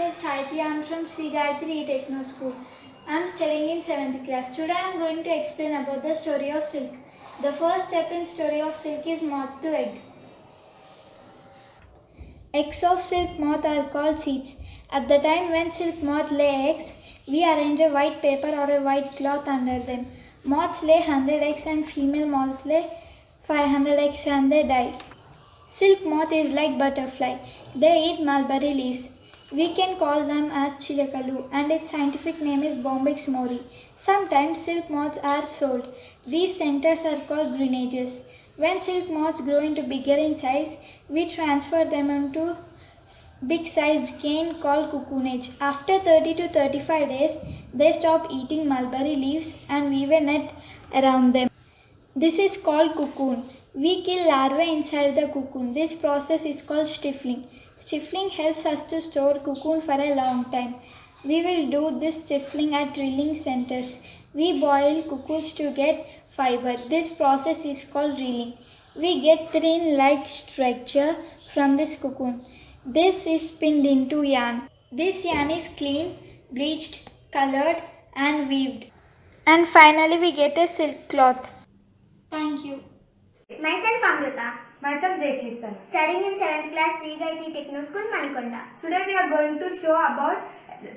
myself Saiti. I am from Sri Gayatri Techno School. I am studying in 7th class. Today I am going to explain about the story of silk. The first step in story of silk is moth to egg. Eggs of silk moth are called seeds. At the time when silk moth lay eggs, we arrange a white paper or a white cloth under them. Moths lay 100 eggs and female moths lay 500 eggs and they die. Silk moth is like butterfly. They eat mulberry leaves. We can call them as chilakalu and its scientific name is Bombyx mori. Sometimes silk moths are sold. These centers are called grenages. When silk moths grow into bigger in size, we transfer them into big sized cane called cocoonage. After 30 to 35 days, they stop eating mulberry leaves and weave a net around them. This is called cocoon. We kill larvae inside the cocoon. This process is called stifling. Stifling helps us to store cocoon for a long time. We will do this stifling at drilling centers. We boil cocoons to get fiber. This process is called reeling. We get thin-like structure from this cocoon. This is spinned into yarn. This yarn is clean, bleached, colored and weaved. And finally we get a silk cloth. Thank you. Myself Amrita. Myself Jayakirtan. Studying in 7th class Sri Gayatri Techno School, Manikonda. Today we are going to show about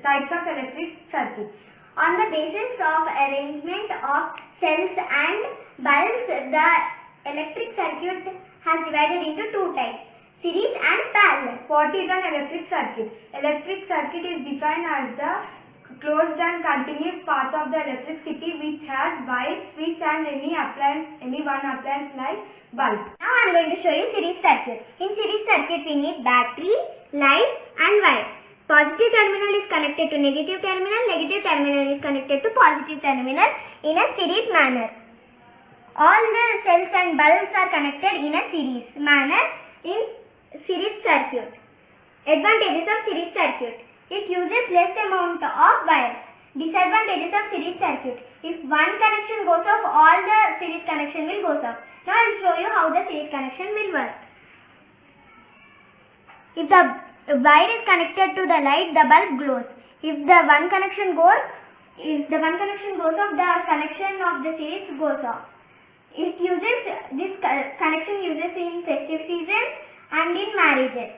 types of electric circuits. On the basis of arrangement of cells and bulbs, the electric circuit has divided into two types, series and parallel. What is an electric circuit? Electric circuit is defined as the closed and continuous path of the electricity which has wire, switch and any one appliance like bulb. Now I am going to show you series circuit. In series circuit we need battery, light and wire. Positive terminal is connected to negative terminal is connected to positive terminal in a series manner. All the cells and bulbs are connected in a series manner in series circuit. Advantages of series circuit. It uses less amount of wires. Disadvantages of series circuit. If one connection goes off, all the series connection will goes off. Now I will show you how the series connection will work. If the wire is connected to the light, the bulb glows. If the one connection goes off, the connection of the series goes off. This connection uses in festive season and in marriages.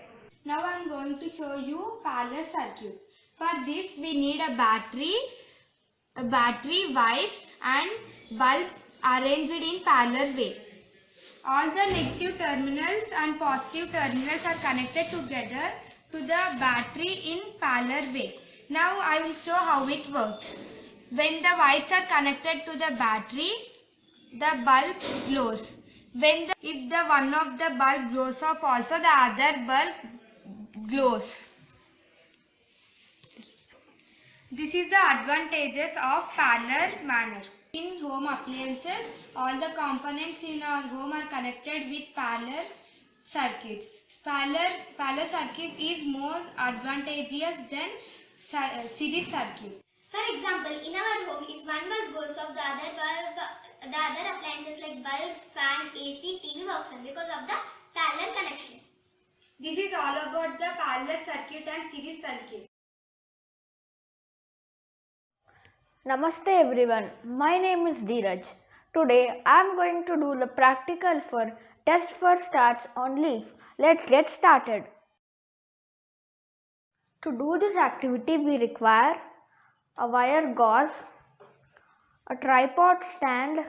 Now I am going to show you parallel circuit. For this we need a battery, wires and bulb arranged in parallel way. All the negative terminals and positive terminals are connected together to the battery in parallel way. Now I will show how it works. When the wires are connected to the battery, the bulb glows. If the one of the bulb glows off, also the other bulb glows. This is the advantages of parallel manner. In home appliances, all the components in our home are connected with parallel circuits. Parallel circuit is more advantageous than series circuit. For example, in our home, if one bulb goes off, the other appliances like bulb, fan, AC, TV works on because of the parallel connection. This is all about the parallel circuit and series circuit. Namaste everyone, my name is Dheeraj. Today I am going to do the practical for test for starch on leaf. Let's get started. To do this activity we require a wire gauze, a tripod stand,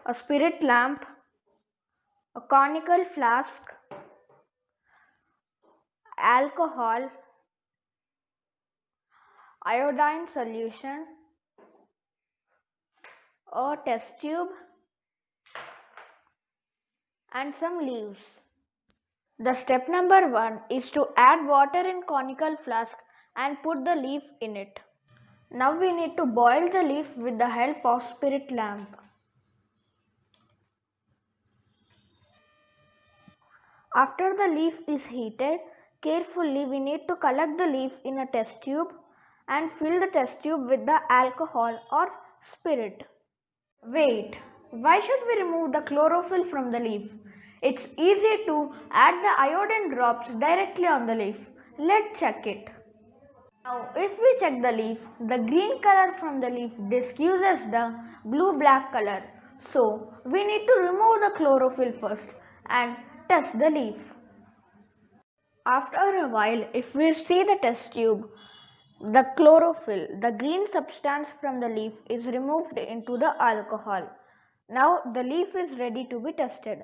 a spirit lamp, a conical flask, alcohol, iodine solution, a test tube and some leaves. The step number 1 is to add water in conical flask and put the leaf in it. Now we need to boil the leaf with the help of spirit lamp. After the leaf is heated, carefully we need to collect the leaf in a test tube and fill the test tube with the alcohol or spirit. Wait, why should we remove the chlorophyll from the leaf? It's easy to add the iodine drops directly on the leaf. Let's check it. Now, if we check the leaf, the green color from the leaf diffuses the blue-black color. So, we need to remove the chlorophyll first and test the leaf. After a while, if we see the test tube, the chlorophyll, the green substance from the leaf, is removed into the alcohol. Now, the leaf is ready to be tested.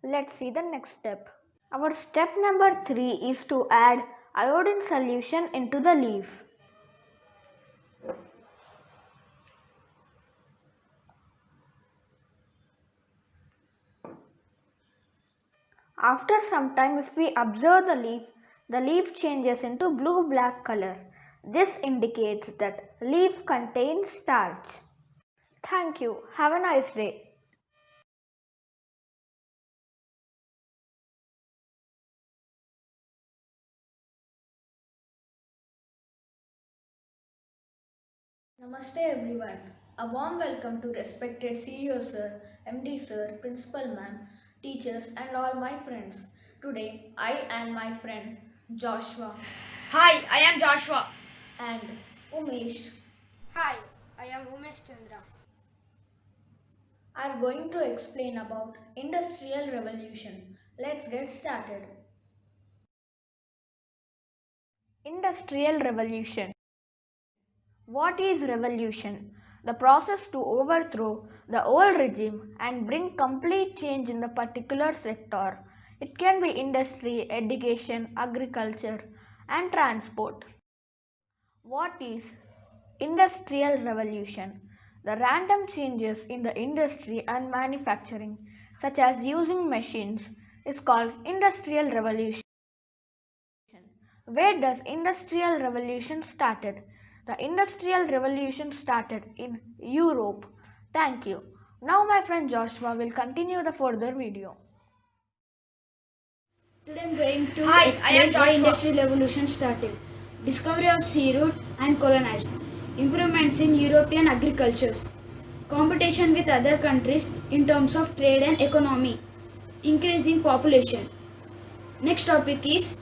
Let's see the next step. Our step number 3 is to add iodine solution into the leaf. After some time, if we observe the leaf changes into blue-black color. This indicates that leaf contains starch. Thank you. Have a nice day. Namaste everyone. A warm welcome to respected CEO sir, MD sir, principal ma'am, teachers and all my friends. Today I and my friend Joshua. Hi, I am Joshua. And Umesh Hi, I am Umesh Chandra. are going to explain about Industrial Revolution. Let's get started. Industrial Revolution. What is revolution? The process to overthrow the old regime and bring complete change in the particular sector. It can be industry, education, agriculture, and transport. What is Industrial Revolution? The random changes in the industry and manufacturing, such as using machines, is called Industrial Revolution. Where does Industrial Revolution started? The Industrial Revolution started in Europe. Thank you. Now my friend Joshua will continue the further video. Today I am going to Hi, I am explain why Joshua. Industrial Revolution started. Discovery of sea route and colonized. Improvements in European agricultures. Competition with other countries in terms of trade and economy. Increasing population. Next topic is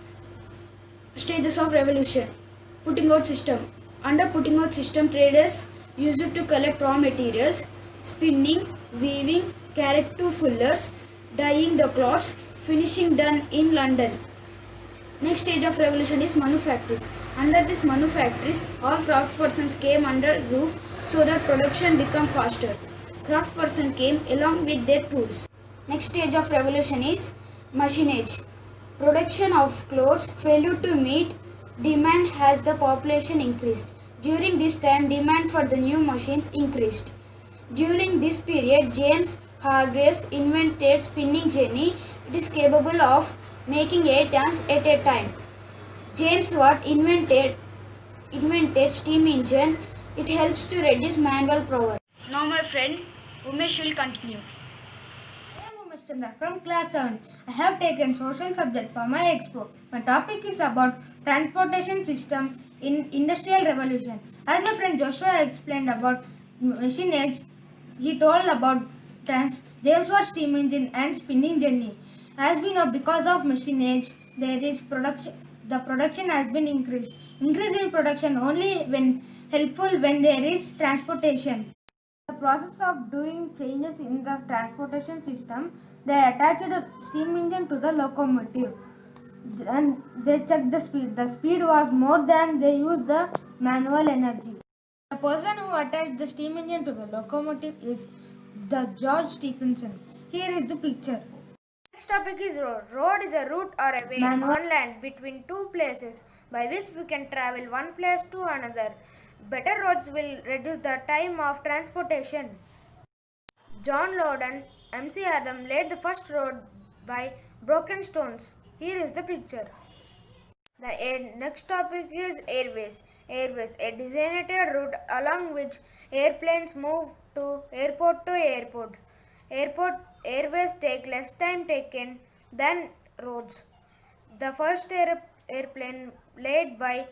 stages of revolution. Putting out system. Under putting out system, traders used it to collect raw materials, spinning, weaving, carried to fullers, dyeing the cloths, finishing done in London. Next stage of revolution is manufactories. Under this manufactories, all craftspersons came under roof so that production become faster. Craftsperson came along with their tools. Next stage of revolution is machine age. Production of clothes failed to meet demand as the population increased. During this time, demand for the new machines increased. During this period, James Hargreaves invented spinning jenny. It is capable of making 8 yarns at a time. James Watt invented steam engine. It helps to reduce manual power. Now my friend Umesh will continue. I am Umesh Chandra from class 7. I have taken social subject for my expo. My topic is about transportation system in industrial revolution. As my friend Joshua explained about machine age, he told about James Watt steam engine and spinning jenny. As we know, because of machine age, there is production. The production has been increased. Increase in production only when helpful when there is transportation. The process of doing changes in the transportation system, they attached a steam engine to the locomotive and they checked the speed. The speed was more than they used the manual energy. The person who attached the steam engine to the locomotive is the George Stephenson. Here is the picture. Next topic is road. Road is a route or a way on land between two places by which we can travel one place to another. Better roads will reduce the time of transportation. John Loudon, MC Adam laid the first road by broken stones. Here is the picture. The next topic is airways. Airways, a designated route along which airplanes move to airport. Airways take less time taken than roads. The first airplane laid by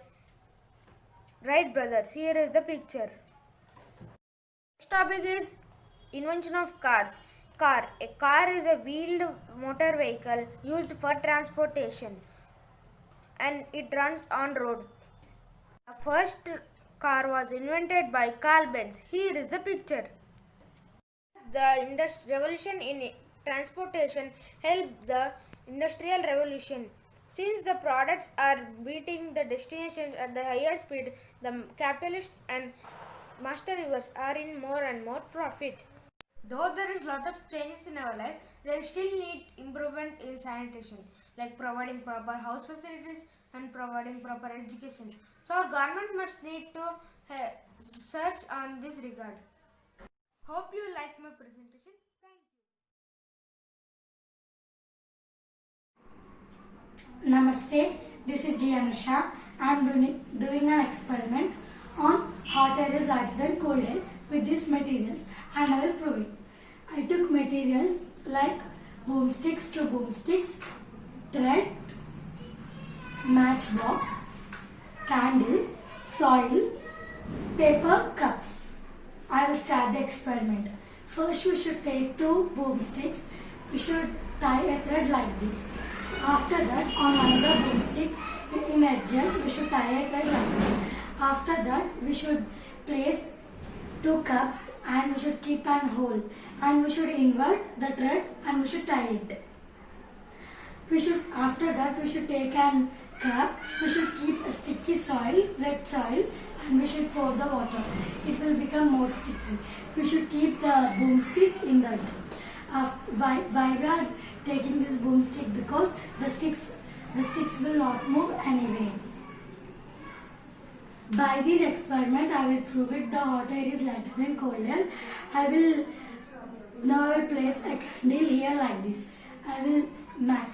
Wright brothers. Here is the picture. Next topic is invention of cars. A car is a wheeled motor vehicle used for transportation and it runs on road. The first car was invented by Carl Benz. Here is the picture. The revolution in transportation helped the industrial revolution. Since the products are beating the destination at the higher speed, the capitalists and master rivers are in more and more profit. Though there is lot of changes in our life, there still need improvement in sanitation, like providing proper house facilities and providing proper education. So our government must need to search on this regard. Hope you like my presentation. Thank you. Namaste, this is G. Anusha. I am doing an experiment on hot air is lighter than cold air with these materials, and I will prove it. I took materials like boomsticks, two boomsticks, thread, matchbox, candle, soil, paper, cups. I will start the experiment. First we should take two boomsticks. We should tie a thread like this. After that, on another boomstick in edges, we should tie a thread like this. After that, we should place two cups and we should keep an hole, and we should invert the thread and we should tie it. After that, we should take an cup, we should keep a sticky soil, red soil, and we should pour the water. It will become more sticky. We should keep the boomstick in that. Why we are taking this boomstick? Because the sticks will not move anyway. By this experiment, I will prove it. The hot air is lighter than cold air. I will place a candle here like this. I will match.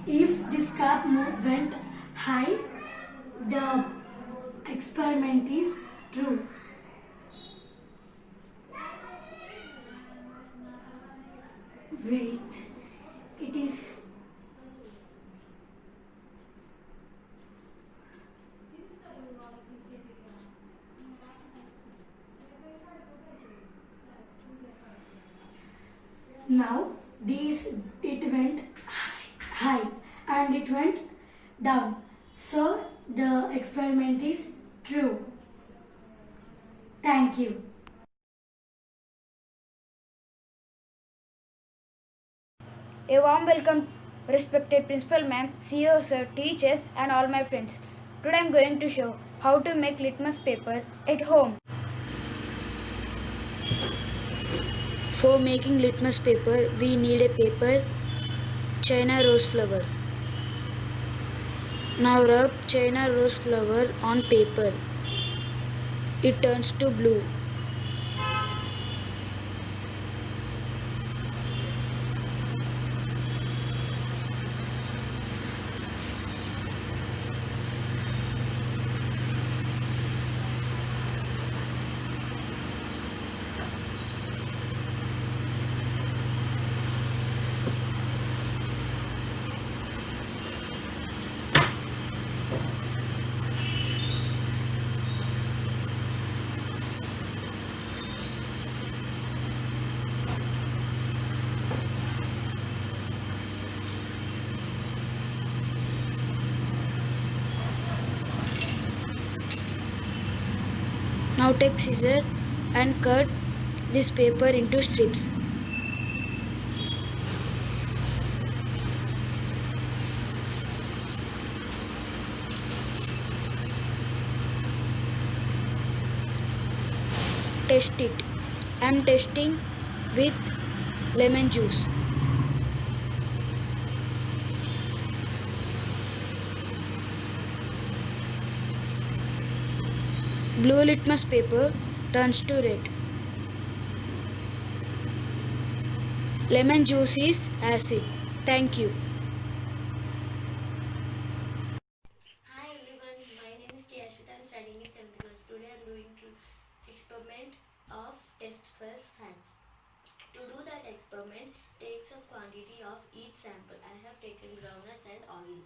If this cup went high, the experiment is true. Wait, it is. Now it went high and it went down. So the experiment is true. Thank you. A warm welcome, respected Principal Ma'am, CEO Sir, teachers and all my friends. Today I am going to show how to make litmus paper at home. For making litmus paper, we need a paper, China rose flower. Now rub China rose flower on paper. It turns to blue. Now take scissors and cut this paper into strips. Test it. I am testing with lemon juice. Blue litmus paper turns to red. Lemon juice is acid. Thank you. Hi everyone, my name is K. Ashwita. I'm studying in 7th class. Today I'm doing experiment of test for fans. To do that experiment, take some quantity of each sample. I have taken groundnuts and oil.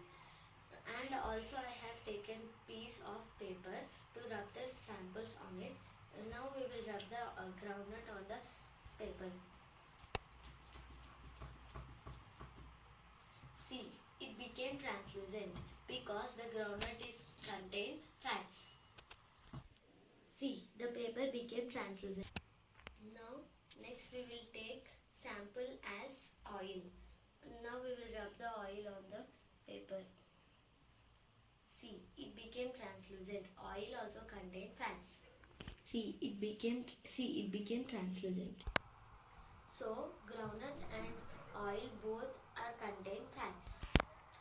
And also I have taken piece of paper to rub the samples on it. Now we will rub rub the groundnut on the paper. See, it became translucent because the groundnut is contained fats. See, the paper became translucent. Now, next we will take sample as oil. Now we will rub the oil on the paper. See, it became translucent. Oil also contained fats. See, it became translucent. So, groundnuts and oil both are contained fats.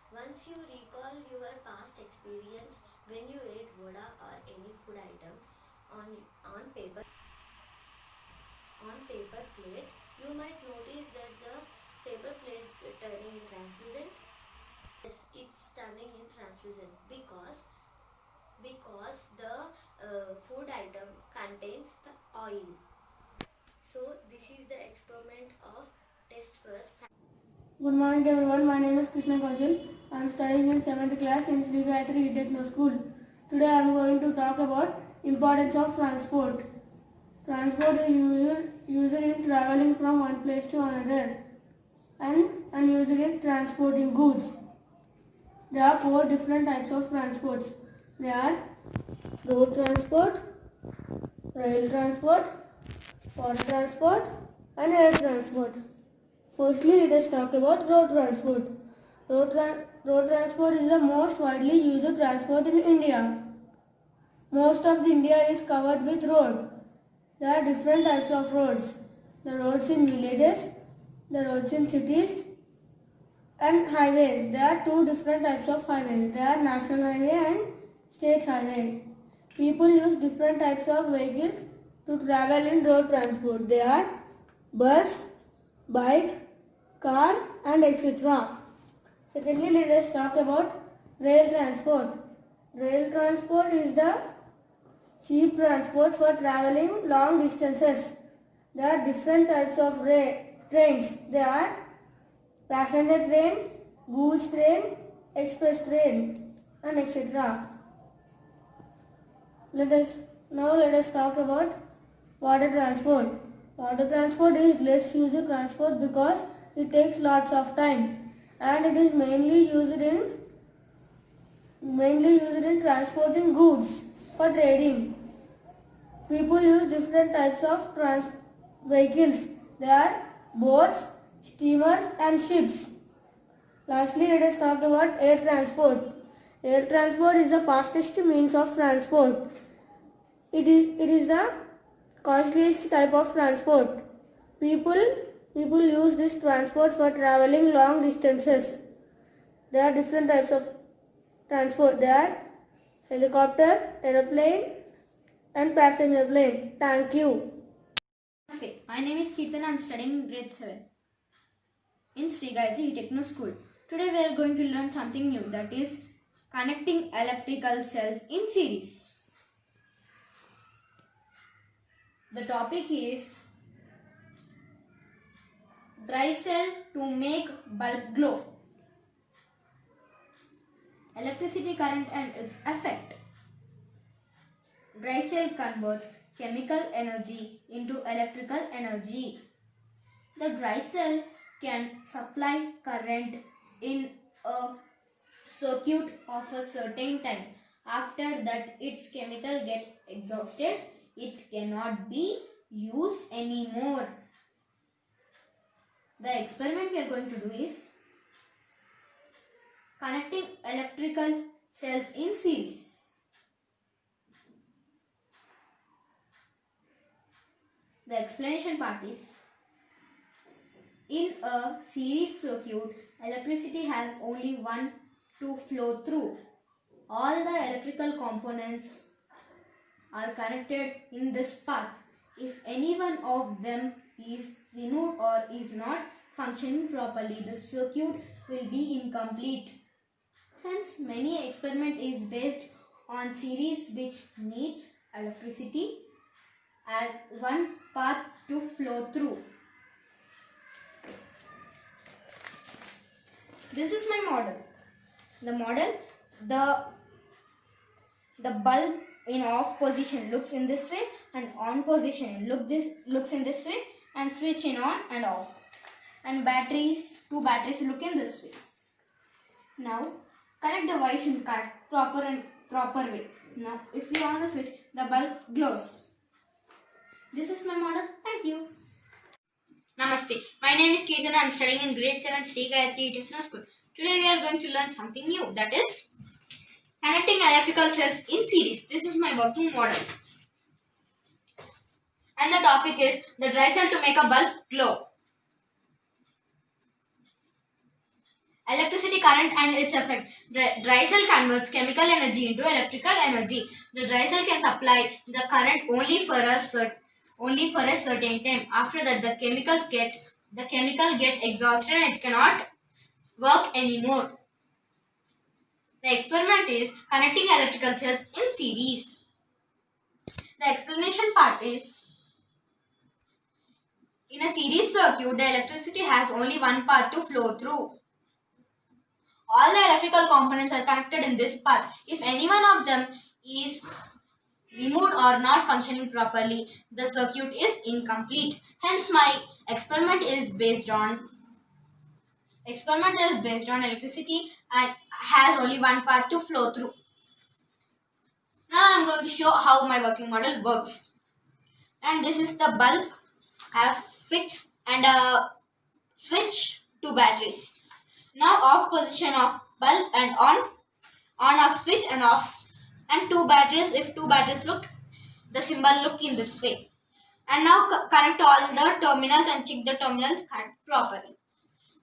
Once you recall your past experience when you ate vada or any food item on paper plate, you might notice that the paper plate turning in translucent. Yes, it's turning in translucent because the food item contains oil. So this is the experiment of test for fat. Good morning everyone, my name is Krishna Kaushal. I am studying in 7th class in Sri Gayatri Techno School. Today I am going to talk about importance of transport. Transport is used in traveling from one place to another and used in transporting goods. There are 4 different types of transports. They are road transport, rail transport, water transport and air transport. Firstly, let us talk about road transport. Road transport is the most widely used transport in India. Most of India is covered with road. There are different types of roads. The roads in villages, the roads in cities and highways. There are 2 different types of highways. There are national highway and state highway. People use different types of vehicles to travel in road transport. They are bus, bike, car and etc. Secondly, let us talk about rail transport. Rail transport is the cheap transport for traveling long distances. There are different types of trains. There are passenger train, goods train, express train and etc. Let us talk about water transport. Water transport is less used transport because it takes lots of time and it is mainly used in transporting goods for trading. People use different types of vehicles. There are boats, steamers and ships. Lastly, let us talk about air transport. Air transport is the fastest means of transport. It is the costliest type of transport. People use this transport for traveling long distances. There are different types of transport. There are helicopter, aeroplane and passenger plane. Thank you. Namaste. My name is Kirtan. I am studying in grade 7 in Sri Gayatri Techno School. Today we are going to learn something new, that is connecting electrical cells in series. The topic is dry cell to make bulb glow. Electricity current and its effect. Dry cell converts chemical energy into electrical energy. The dry cell can supply current in a circuit of a certain time. After that, its chemical get exhausted. It cannot be used anymore. The experiment we are going to do is connecting electrical cells in series. The explanation part is, in a series circuit, electricity has only one to flow through. All the electrical components are connected in this path. If any one of them is removed or is not functioning properly, the circuit will be incomplete. Hence, many experiment is based on series which needs electricity as one path to flow through. This is my model. The bulb in off position looks in this way, and on position looks in this way, and switch in on and off. And two batteries look in this way. Now connect the wires in proper way. Now if you on the switch, the bulb glows. This is my model. Thank you. Namaste. My name is Kirtana. I am studying in grade 7 Sri Gayatri Techno School. Today we are going to learn something new, that is connecting electrical cells in series. This is my working model. And the topic is the dry cell to make a bulb glow. Electricity current and its effect. The dry cell converts chemical energy into electrical energy. The dry cell can supply the current only for a certain time. After that, the chemical get exhausted and it cannot work anymore. The experiment is connecting electrical cells in series. The explanation part is, in a series circuit, the electricity has only one path to flow through. All the electrical components are connected in this path. If any one of them is removed or not functioning properly, the circuit is incomplete. Hence, my experiment is based on electricity and has only one path to flow through. Now I am going to show how my working model works. And this is the bulb. I have fixed and a switch, two batteries. Now off position of bulb and on off switch and off, and two batteries. If two batteries look, the symbol look in this way. And now connect all the terminals and check the terminals connect properly.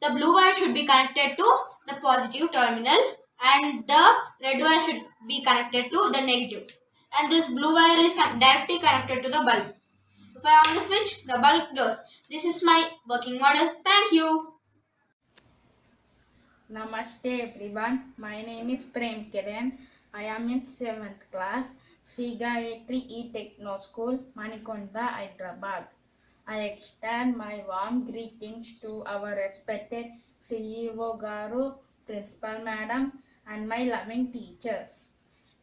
The blue wire should be connected to the positive terminal and the red wire should be connected to the negative. And this blue wire is directly connected to the bulb. If I on the switch, the bulb glows. This is my working model. Thank you. Namaste everyone. My name is Prem Kiran. I am in 7th class, Sri Gayatri E-Techno School, Manikonda, Hyderabad. I extend my warm greetings to our respected CEO Garu, Principal Madam, and my loving teachers.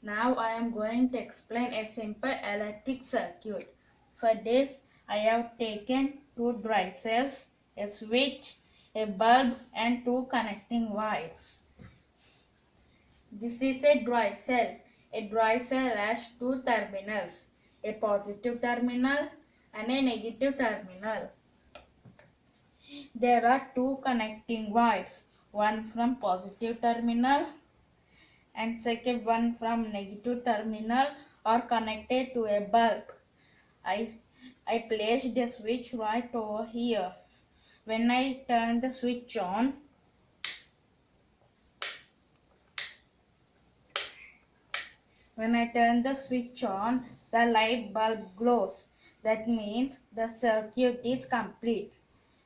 Now I am going to explain a simple electric circuit. For this, I have taken two dry cells, a switch, a bulb, and two connecting wires. This is a dry cell. A dry cell has two terminals, a positive terminal and a negative terminal. There are two connecting wires, one from positive terminal and second one from negative terminal are connected to a bulb. I placed the switch right over here. When I turn the switch on, the light bulb glows. That means the circuit is complete.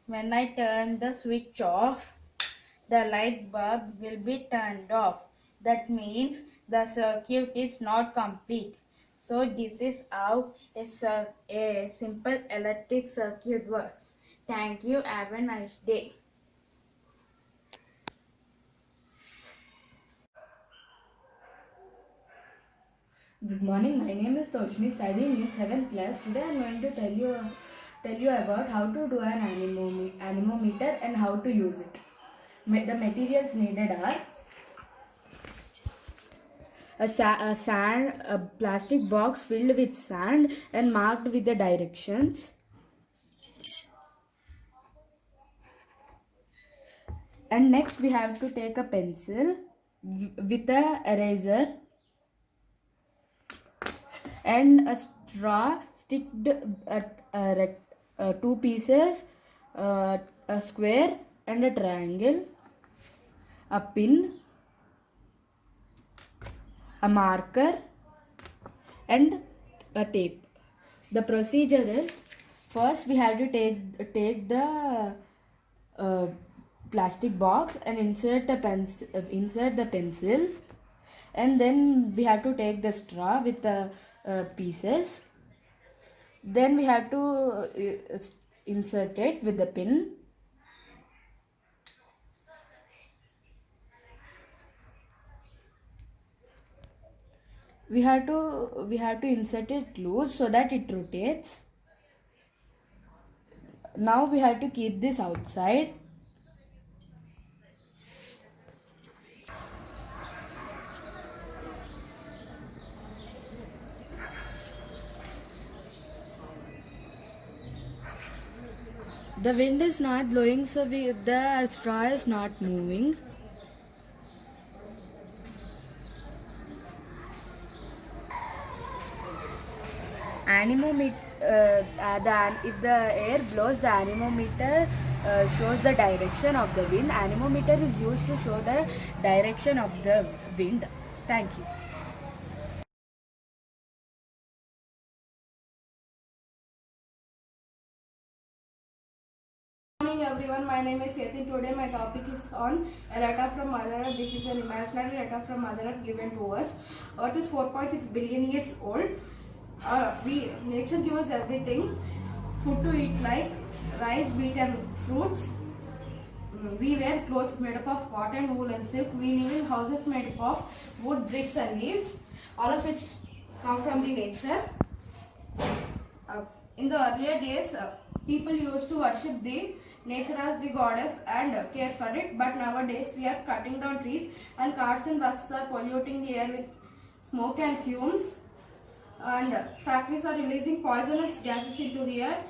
When I turn the switch off, the light bulb will be turned off. That means the circuit is not complete. So this is how a simple electric circuit works. Thank you. Have a nice day. Good morning. My name is Toshni, studying in 7th class. Today I am going to tell you about how to do an anemometer and how to use it. The materials needed are a plastic box filled with sand and marked with the directions. And next we have to take a pencil with a eraser and a straw sticked at two pieces, a square and a triangle, a pin, a marker and a tape. The procedure is, first we have to take the plastic box and insert the pencil, and then we have to take the straw with the pieces. Then we have to insert it with the pin. we have to insert it loose so that it rotates. Now we have to keep this outside. The wind is not blowing, so the straw is not moving. If the air blows, the anemometer shows the direction of the wind. Anemometer is used to show the direction of the wind. Thank you. Good morning everyone, my name is Yatin. Today my topic is on a letter from Mother Earth. This is an imaginary letter from Mother Earth given to us. Earth is 4.6 billion years old. Nature gives us everything. Food to eat like rice, wheat and fruits. We wear clothes made up of cotton, wool and silk. We live in houses made up of wood, bricks and leaves. All of which come from the nature. In the earlier days, people used to worship the nature as the goddess and care for it, but nowadays we are cutting down trees and cars and buses are polluting the air with smoke and fumes, and factories are releasing poisonous gases into the air.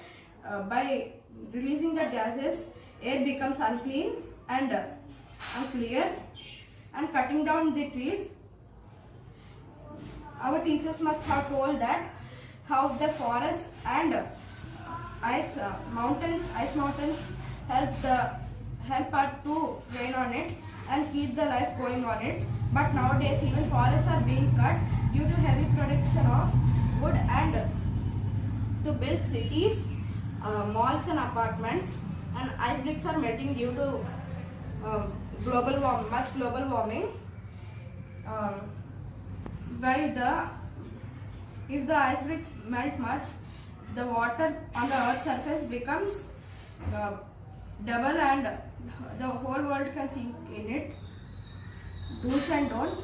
By releasing the gases, air becomes unclean and unclear, and cutting down the trees. Our teachers must have told that how the forests and ice mountains help us to rain on it and keep the life going on it. But nowadays even forests are being cut due to heavy production of wood and to build cities, malls and apartments, and ice bricks are melting due to much global warming. If the ice bricks melt much, the water on the earth's surface becomes double and the whole world can sink in it. Do's and don'ts.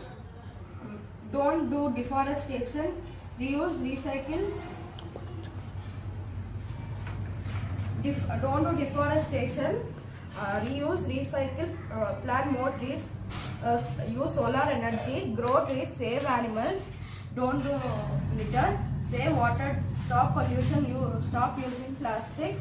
Don't do deforestation. Reuse, recycle. Don't do deforestation. Reuse, recycle, plant more trees. Use solar energy. Grow trees. Save animals. Don't do litter. Save water. Stop pollution. Stop using plastic.